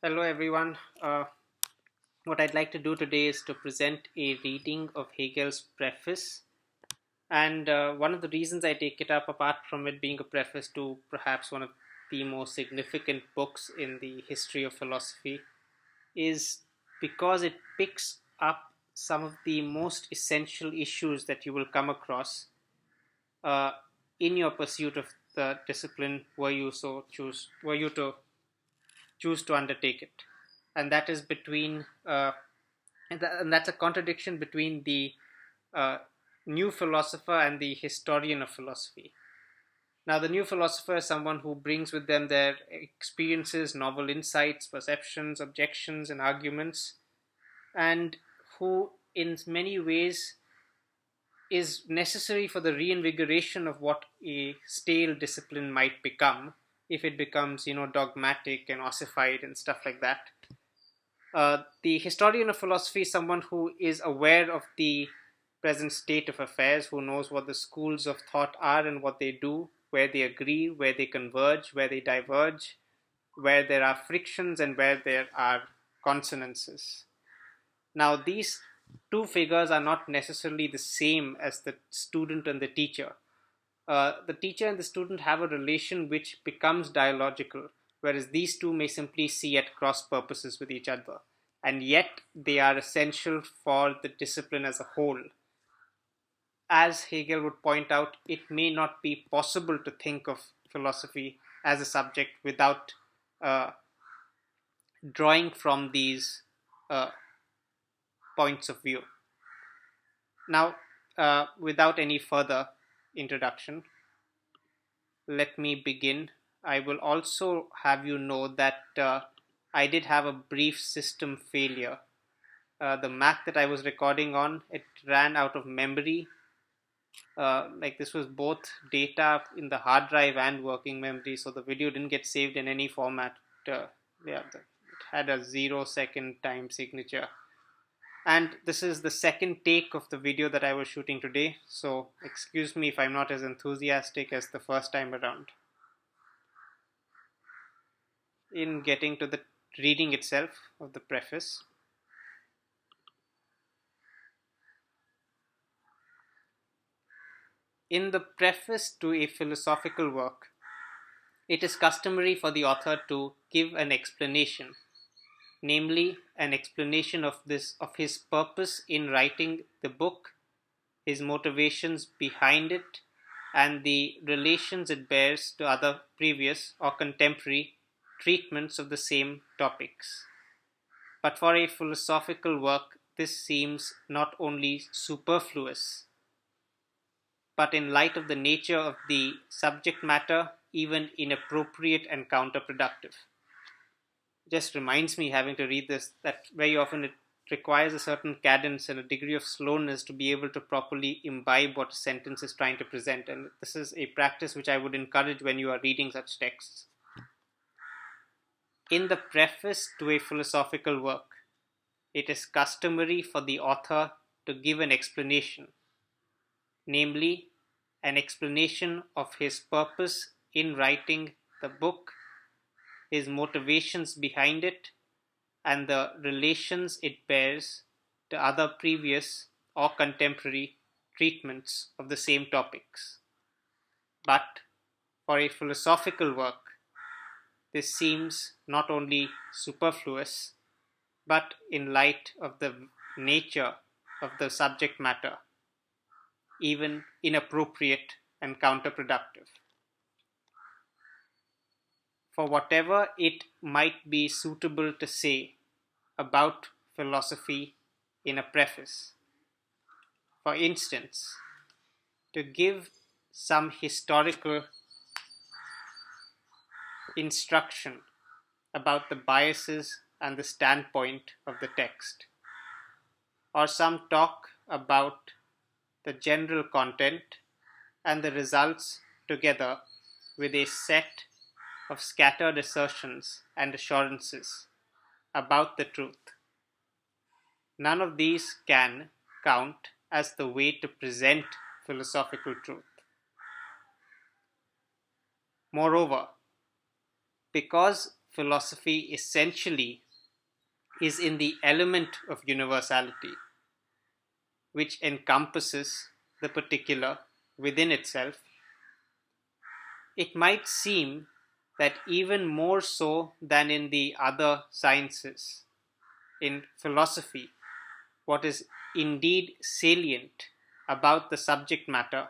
Hello, everyone. What I'd like to do today is to present a reading of Hegel's Preface. And one of the reasons I take it up, apart from it being a preface to perhaps one of the most significant books in the history of philosophy, is because it picks up some of the most essential issues that you will come across uh, in your pursuit of the discipline, were you to choose to undertake it. And that is between and that's a contradiction between the uh, new philosopher and the historian of philosophy. Now, the new philosopher is someone who brings with them their experiences, novel insights, perceptions, objections, and arguments, and who, in many ways, is necessary for the reinvigoration of what a stale discipline might become if it becomes, dogmatic and ossified and stuff like that. The historian of philosophy is someone who is aware of the present state of affairs, who knows what the schools of thought are and what they do, where they agree, where they converge, where they diverge, where there are frictions, and where there are consonances. Now, these two figures are not necessarily the same as the student and the teacher. The teacher and the student have a relation which becomes dialogical, whereas these two may simply see at cross purposes with each other. And yet, they are essential for the discipline as a whole. As Hegel would point out, it may not be possible to think of philosophy as a subject without uh, drawing from these uh, points of view. Now, without any further introduction, let me begin. I will also have you know that I did have a brief system failure. The Mac that I was recording on, it ran out of memory. Like this was both data in the hard drive and working memory, so the video didn't get saved in any format. It had a 0-second time signature. And this is the second take of the video that I was shooting today, so excuse me if I'm not as enthusiastic as the first time around. In getting to the reading itself of the preface, in the preface to a philosophical work, it is customary for the author to give an explanation, namely an explanation of his purpose in writing the book, his motivations behind it, and the relations it bears to other previous or contemporary treatments of the same topics. But for a philosophical work, this seems not only superfluous, but in light of the nature of the subject matter, even inappropriate and counterproductive. It just reminds me, having to read this, that very often it requires a certain cadence and a degree of slowness to be able to properly imbibe what a sentence is trying to present. And this is a practice which I would encourage when you are reading such texts. In the preface to a philosophical work, it is customary for the author to give an explanation, namely, an explanation of his purpose in writing the book, his motivations behind it, and the relations it bears to other previous or contemporary treatments of the same topics. But for a philosophical work, this seems not only superfluous, but in light of the nature of the subject matter, even inappropriate and counterproductive. For whatever it might be suitable to say about philosophy in a preface, for instance, to give some historical instruction about the biases and the standpoint of the text, or some talk about the general content and the results together with a set of scattered assertions and assurances about the truth. None of these can count as the way to present philosophical truth. Moreover, because philosophy essentially is in the element of universality, which encompasses the particular within itself, it might seem that even more so than in the other sciences, in philosophy, what is indeed salient about the subject matter,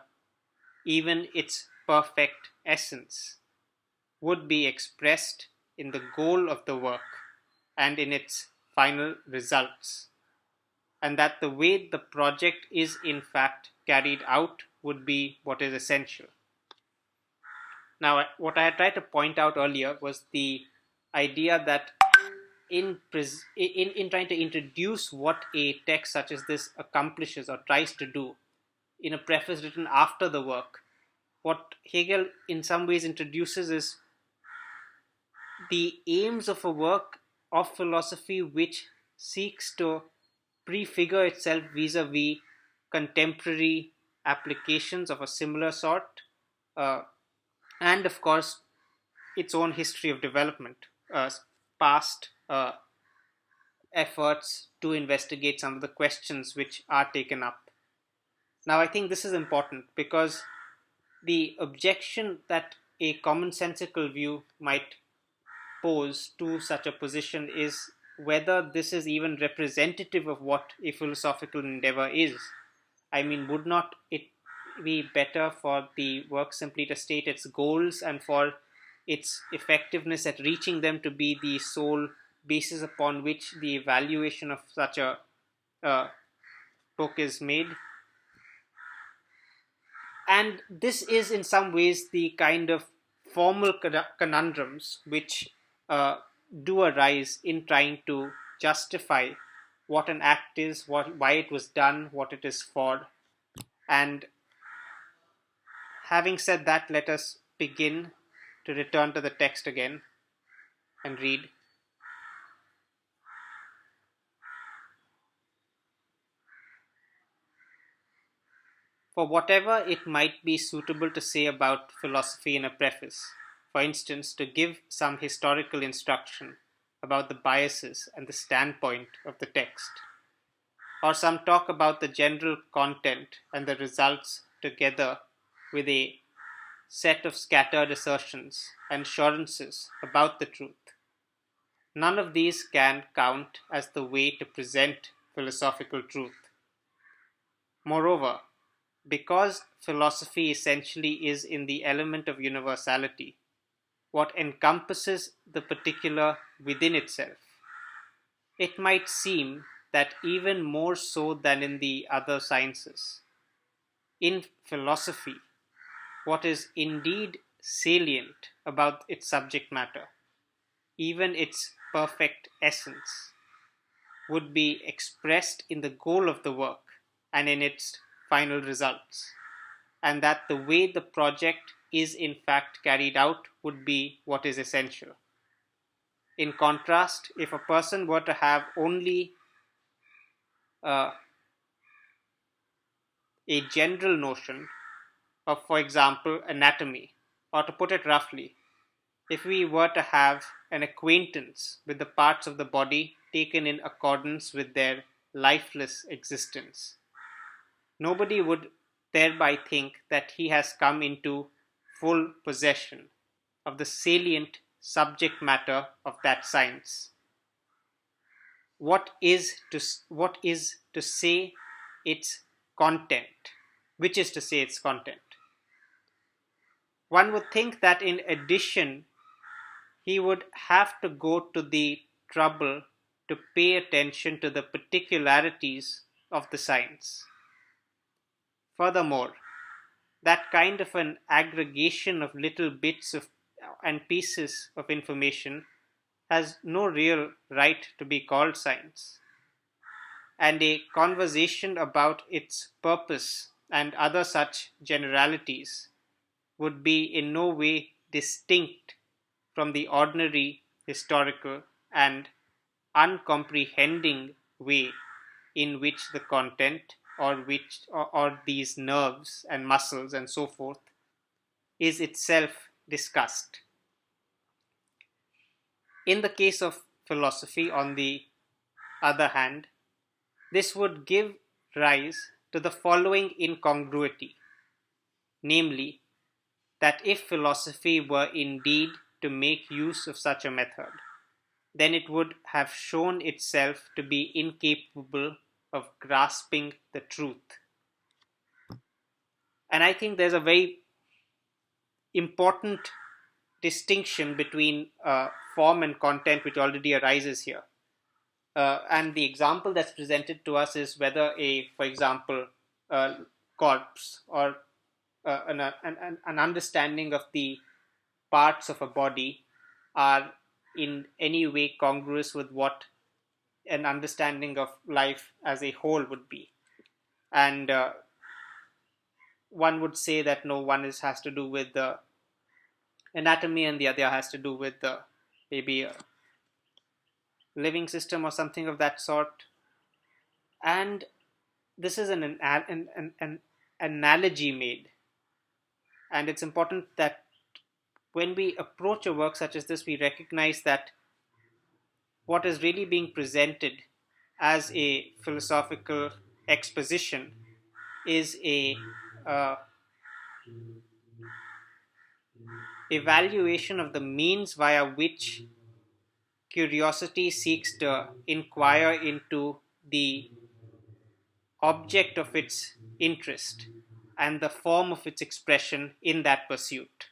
even its perfect essence, would be expressed in the goal of the work and in its final results, and that the way the project is in fact carried out would be what is essential. Now, what I had tried to point out earlier was the idea that in trying to introduce what a text such as this accomplishes or tries to do in a preface written after the work, what Hegel in some ways introduces is the aims of a work of philosophy which seeks to prefigure itself vis-a-vis contemporary applications of a similar sort, uh, and of course its own history of development, past efforts to investigate some of the questions which are taken up. Now, I think this is important because the objection that a commonsensical view might pose to such a position is whether this is even representative of what a philosophical endeavor is. I mean, would not it be better for the work simply to state its goals and for its effectiveness at reaching them to be the sole basis upon which the evaluation of such a book is made? And this is in some ways the kind of formal conundrums which uh, do arise in trying to justify what an act is, why it was done, what it is for. And having said that, let us begin to return to the text again and read. For whatever it might be suitable to say about philosophy in a preface, for instance, to give some historical instruction about the biases and the standpoint of the text, or some talk about the general content and the results together with a set of scattered assertions and assurances about the truth. None of these can count as the way to present philosophical truth. Moreover, because philosophy essentially is in the element of universality, what encompasses the particular within itself, it might seem that even more so than in the other sciences, in philosophy, what is indeed salient about its subject matter, even its perfect essence, would be expressed in the goal of the work and in its final results, and that the way the project is in fact carried out would be what is essential. In contrast, if a person were to have only uh, a general notion of, for example, anatomy, or to put it roughly, if we were to have an acquaintance with the parts of the body taken in accordance with their lifeless existence, nobody would thereby think that he has come into full possession of the salient subject matter of that science. What is to say its content? Which is to say its content? One would think that in addition, he would have to go to the trouble to pay attention to the particularities of the science. Furthermore, that kind of an aggregation of little bits of and pieces of information has no real right to be called science, and a conversation about its purpose and other such generalities would be in no way distinct from the ordinary historical and uncomprehending way in which the content or these nerves and muscles and so forth is itself discussed. In the case of philosophy, on the other hand, this would give rise to the following incongruity, namely, that if philosophy were indeed to make use of such a method, then it would have shown itself to be incapable of grasping the truth. And I think there's a very important distinction between form and content which already arises here. And the example that's presented to us is whether for example, corpse or an understanding of the parts of a body are in any way congruous with what an understanding of life as a whole would be. And one would say that no, has to do with the anatomy and the other has to do with the maybe a living system or something of that sort. And this is an analogy made. And it's important that when we approach a work such as this, we recognize that what is really being presented as a philosophical exposition is a evaluation of the means via which curiosity seeks to inquire into the object of its interest and the form of its expression in that pursuit.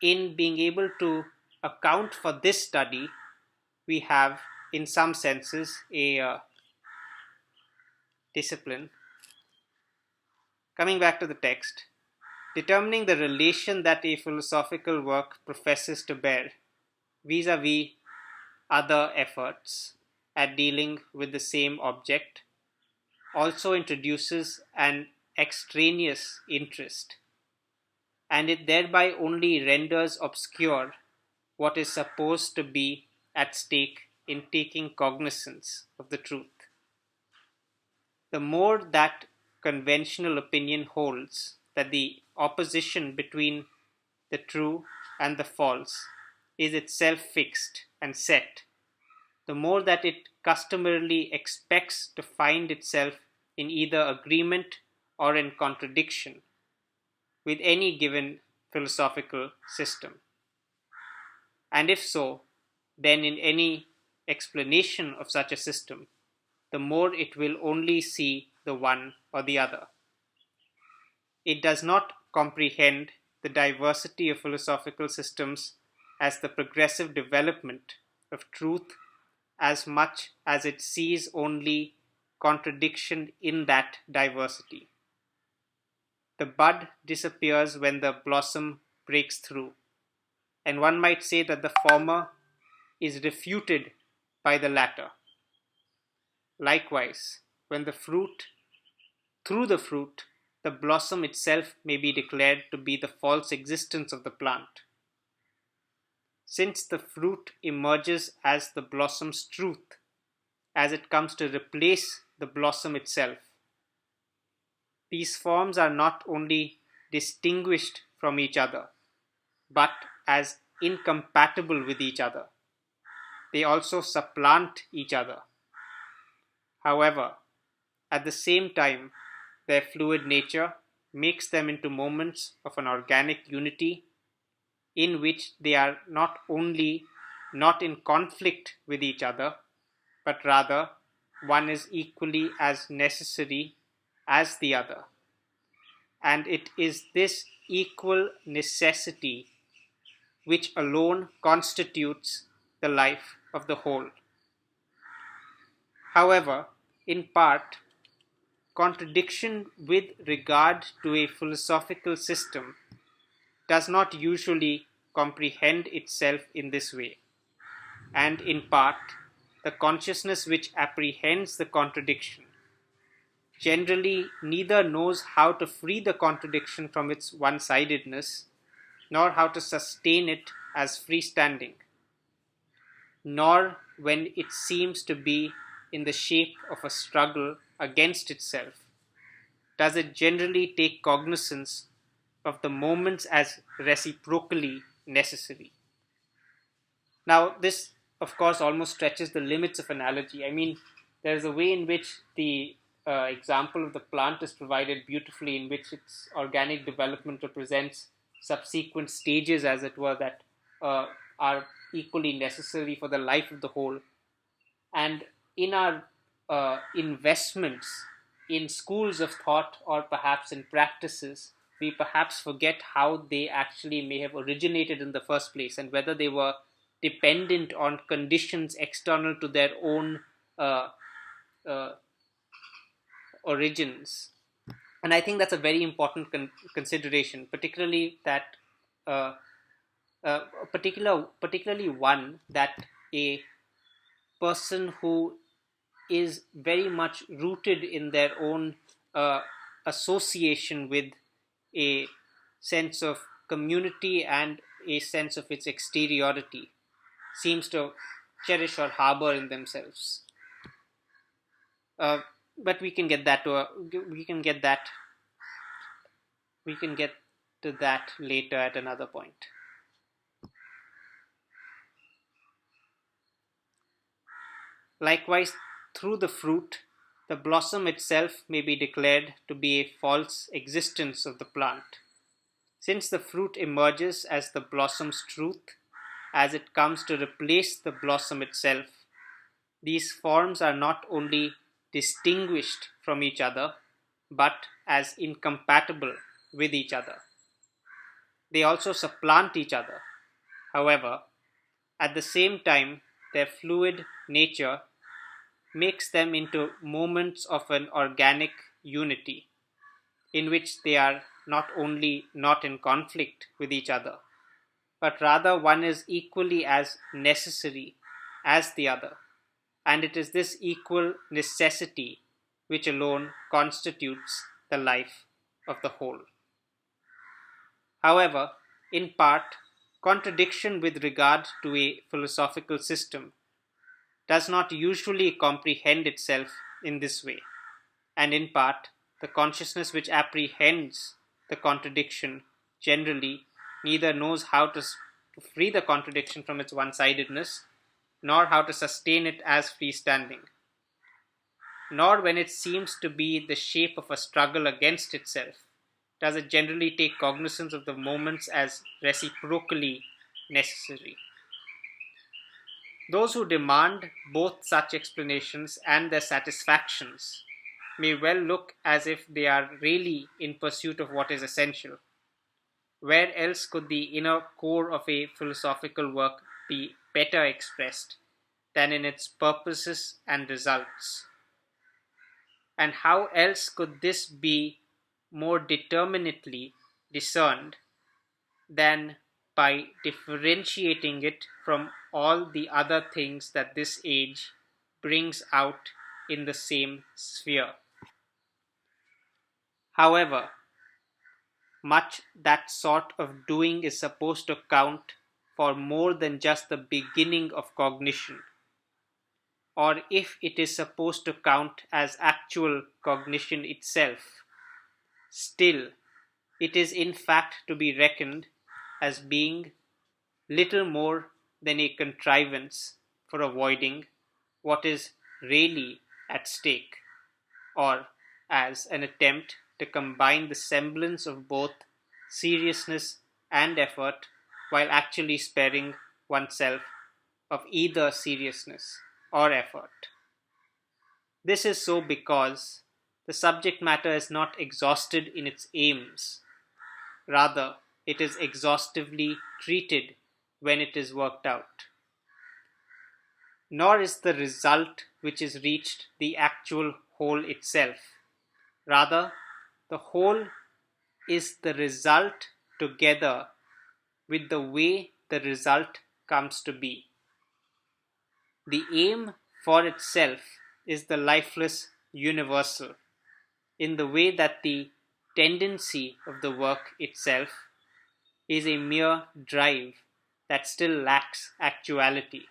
In being able to account for this study, we have, in some senses, a discipline. Coming back to the text, determining the relation that a philosophical work professes to bear vis-a-vis other efforts at dealing with the same object also introduces an extraneous interest, and it thereby only renders obscure what is supposed to be at stake in taking cognizance of the truth. The more that conventional opinion holds that the opposition between the true and the false is itself fixed and set, the more that it customarily expects to find itself in either agreement or in contradiction with any given philosophical system. And if so, then in any explanation of such a system, the more it will only see the one or the other. It does not comprehend the diversity of philosophical systems as the progressive development of truth as much as it sees only contradiction in that diversity. The bud disappears when the blossom breaks through, and one might say that the former is refuted by the latter. Likewise, when through the fruit, the blossom itself may be declared to be the false existence of the plant. Since the fruit emerges as the blossom's truth, as it comes to replace the blossom itself, these forms are not only distinguished from each other, but as incompatible with each other. They also supplant each other. However, at the same time, their fluid nature makes them into moments of an organic unity in which they are not only not in conflict with each other, but rather one is equally as necessary as the other. And it is this equal necessity which alone constitutes the life of the whole. However, in part, contradiction with regard to a philosophical system does not usually comprehend itself in this way, and in part, the consciousness which apprehends the contradiction generally neither knows how to free the contradiction from its one-sidedness, nor how to sustain it as freestanding, nor when it seems to be in the shape of a struggle against itself, does it generally take cognizance of the moments as reciprocally necessary. Now, this, of course, almost stretches the limits of analogy. I mean, there's a way in which the example of the plant is provided beautifully, in which its organic development represents subsequent stages, as it were, that uh, are equally necessary for the life of the whole. And in our investments in schools of thought or perhaps in practices, we perhaps forget how they actually may have originated in the first place and whether they were dependent on conditions external to their own uh, uh, origins. And I think that's a very important consideration, particularly that uh, particularly one that a person who is very much rooted in their own uh, association with a sense of community and a sense of its exteriority seems to cherish or harbor in themselves. Uh, but we can get that to we can get that we can get to that later at another point. Likewise, through the fruit, the blossom itself may be declared to be a false existence of the plant. Since the fruit emerges as the blossom's truth, as it comes to replace the blossom itself, these forms are not only distinguished from each other, but as incompatible with each other. They also supplant each other. However, at the same time, their fluid nature makes them into moments of an organic unity, in which they are not only not in conflict with each other, but rather one is equally as necessary as the other, and it is this equal necessity which alone constitutes the life of the whole. However, in part, contradiction with regard to a philosophical system does not usually comprehend itself in this way, and in part, the consciousness which apprehends the contradiction generally neither knows how to free the contradiction from its one sidedness, nor how to sustain it as freestanding, nor when it seems to be the shape of a struggle against itself does it generally take cognizance of the moments as reciprocally necessary. Those who demand both such explanations and their satisfactions may well look as if they are really in pursuit of what is essential. Where else could the inner core of a philosophical work be better expressed than in its purposes and results? And how else could this be more determinately discerned than by differentiating it from all the other things that this age brings out in the same sphere? However, much that sort of doing is supposed to count for more than just the beginning of cognition, or if it is supposed to count as actual cognition itself, still it is in fact to be reckoned as being little more than a contrivance for avoiding what is really at stake, or as an attempt to combine the semblance of both seriousness and effort while actually sparing oneself of either seriousness or effort. This is so because the subject matter is not exhausted in its aims. Rather, it is exhaustively treated when it is worked out. Nor is the result which is reached the actual whole itself. Rather, the whole is the result together with the way the result comes to be. The aim for itself is the lifeless universal, in the way that the tendency of the work itself is a mere drive that still lacks actuality.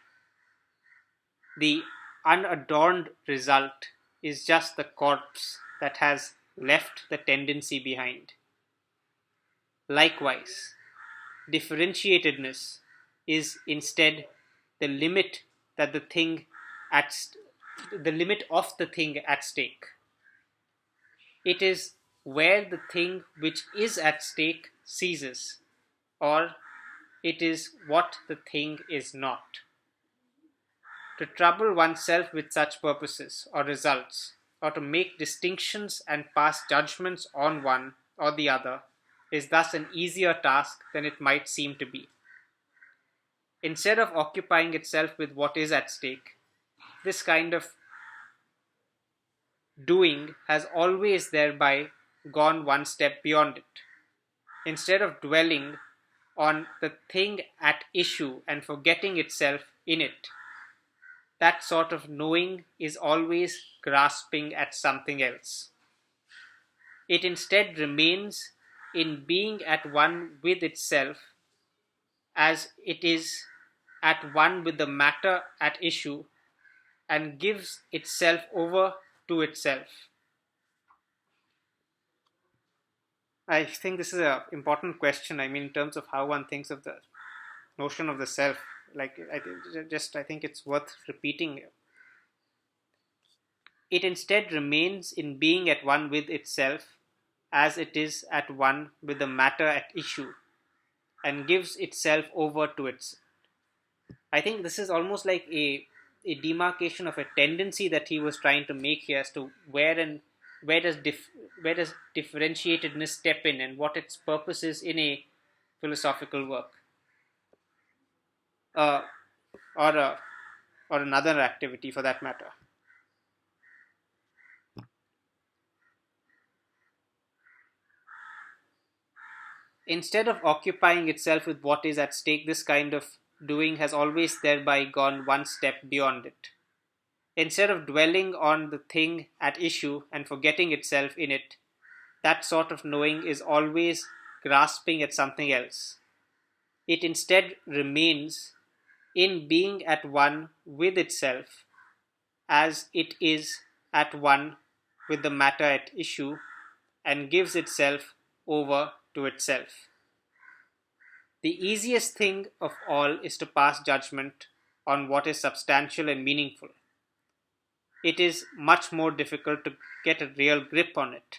The unadorned result is just the corpse that has left the tendency behind. Likewise, differentiatedness is instead the limit that the limit of the thing at stake. It is where the thing which is at stake ceases, or it is what the thing is not. To trouble oneself with such purposes or results, or to make distinctions and pass judgments on one or the other, is thus an easier task than it might seem to be. Instead of occupying itself with what is at stake, this kind of doing has always thereby gone one step beyond it. Instead of dwelling on the thing at issue and forgetting itself in it, that sort of knowing is always grasping at something else. It instead remains in being at one with itself as it is at one with the matter at issue and gives itself over to itself. I think this is an important question. I mean, in terms of how one thinks of the notion of the self, I think it's worth repeating. It instead remains in being at one with itself as it is at one with the matter at issue and gives itself over to its. I think this is almost like a demarcation of a tendency that he was trying to make here as to where does differentiatedness step in and what its purpose is in a philosophical work, uh, or another activity for that matter. Instead of occupying itself with what is at stake, this kind of doing has always thereby gone one step beyond it. Instead of dwelling on the thing at issue and forgetting itself in it, that sort of knowing is always grasping at something else. It instead remains in being at one with itself as it is at one with the matter at issue and gives itself over to itself. The easiest thing of all is to pass judgment on what is substantial and meaningful. It is much more difficult to get a real grip on it.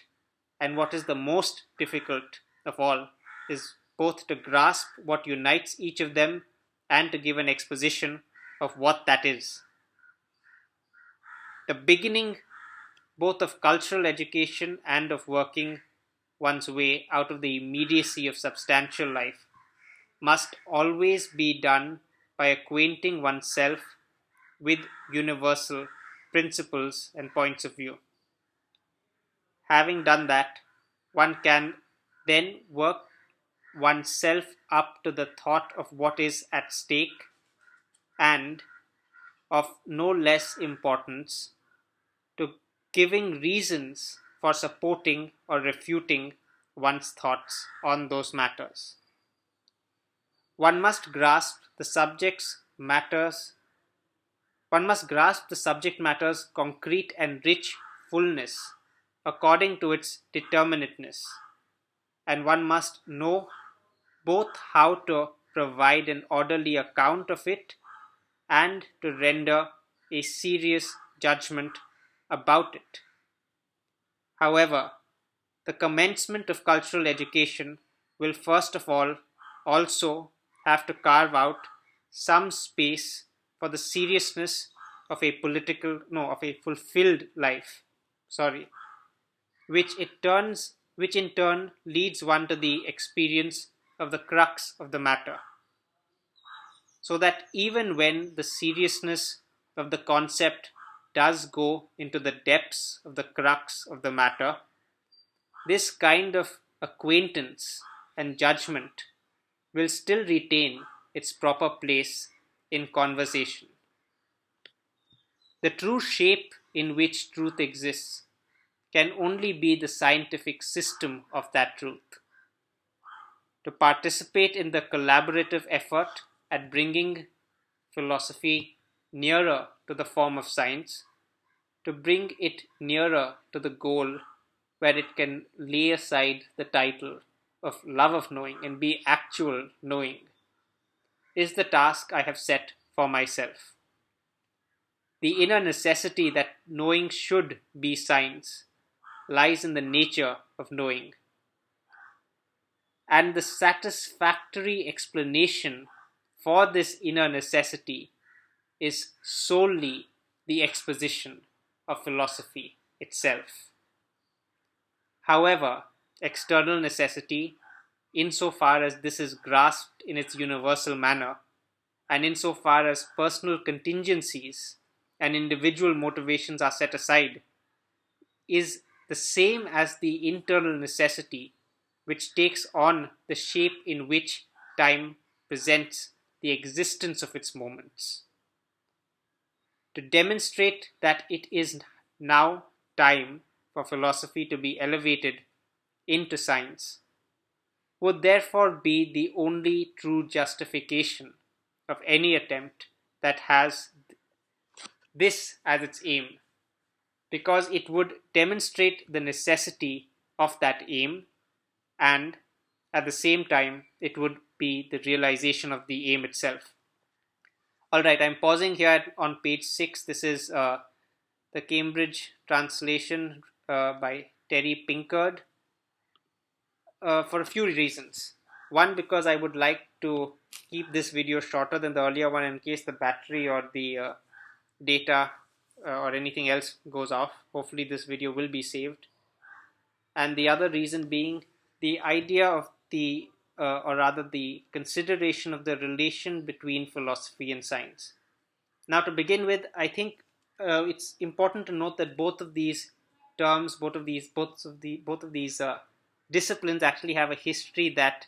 And what is the most difficult of all is both to grasp what unites each of them and to give an exposition of what that is. The beginning both of cultural education and of working one's way out of the immediacy of substantial life must always be done by acquainting oneself with universal principles and points of view. Having done that, one can then work oneself up to the thought of what is at stake and, of no less importance, to giving reasons for supporting or refuting one's thoughts on those matters. One must grasp the subject matter's concrete and rich fullness according to its determinateness, and one must know both how to provide an orderly account of it and to render a serious judgment about it. However, the commencement of cultural education will first of all also have to carve out some space for the seriousness of a fulfilled life, which in turn leads one to the experience of the crux of the matter, so that even when the seriousness of the concept does go into the depths of the crux of the matter, this kind of acquaintance and judgment will still retain its proper place in conversation. The true shape in which truth exists can only be the scientific system of that truth. To participate in the collaborative effort at bringing philosophy nearer to the form of science, to bring it nearer to the goal where it can lay aside the title of love of knowing and be actual knowing, is the task I have set for myself. The inner necessity that knowing should be science lies in the nature of knowing, and the satisfactory explanation for this inner necessity is solely the exposition of philosophy itself. However, external necessity, insofar as this is grasped in its universal manner, and insofar as personal contingencies and individual motivations are set aside, is the same as the internal necessity, which takes on the shape in which time presents the existence of its moments. To demonstrate that it is now time for philosophy to be elevated into science would therefore be the only true justification of any attempt that has this as its aim, because it would demonstrate the necessity of that aim, and at the same time it would be the realization of the aim itself. Alright, I'm pausing here on page 6. This is the Cambridge translation by Terry Pinkard, for a few reasons. One, because I would like to keep this video shorter than the earlier one in case the battery or the data or anything else goes off. Hopefully this video will be saved. And the other reason being the idea of or rather the consideration of the relation between philosophy and science. Now, to begin with, I think it's important to note that both of these terms, both of these disciplines actually have a history that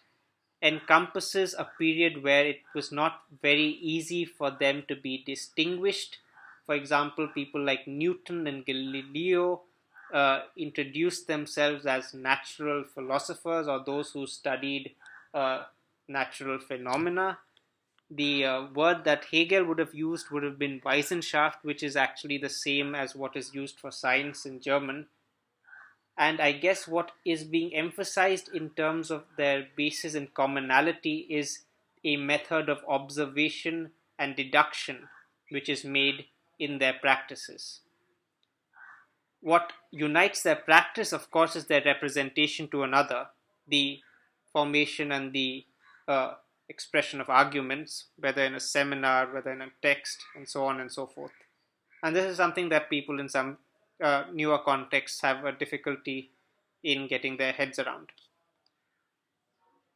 encompasses a period where it was not very easy for them to be distinguished. For example, people like Newton and Galileo introduced themselves as natural philosophers, or those who studied natural phenomena. The word that Hegel would have used would have been Wissenschaft, which is actually the same as what is used for science in German. And I guess what is being emphasized in terms of their basis in commonality is a method of observation and deduction which is made in their practices. What unites their practice, of course, is their representation to another, the formation and the expression of arguments, whether in a seminar, whether in a text, and so on and so forth. And this is something that people in some newer contexts have a difficulty in getting their heads around.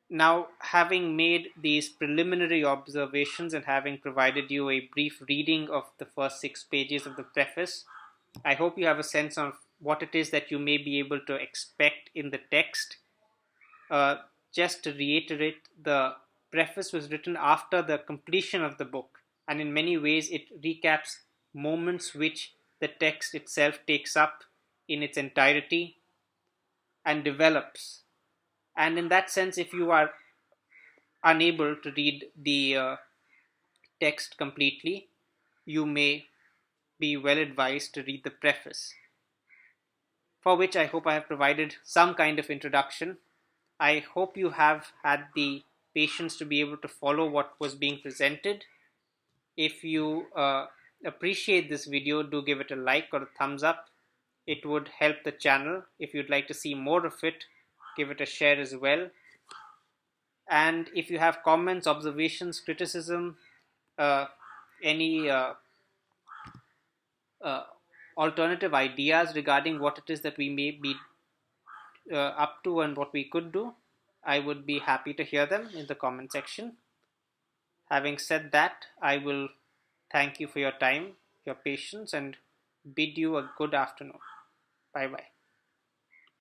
Now, having made these preliminary observations and having provided you a brief reading of the first 6 pages of the preface, I hope you have a sense of what it is that you may be able to expect in the text. Just to reiterate, the preface was written after the completion of the book, and in many ways it recaps moments which the text itself takes up in its entirety and develops. And in that sense, if you are unable to read the text completely, you may be well advised to read the preface, for which I hope I have provided some kind of introduction. I hope you have had the patience to be able to follow what was being presented. If you appreciate this video, do give it a like or a thumbs up. It would help the channel. If you'd like to see more of it, give it a share as well. And if you have comments, observations, criticism, any alternative ideas regarding what it is that we may be up to and what we could do, I would be happy to hear them in the comment section. Having said that, I will thank you for your time, your patience, and bid you a good afternoon. Bye bye.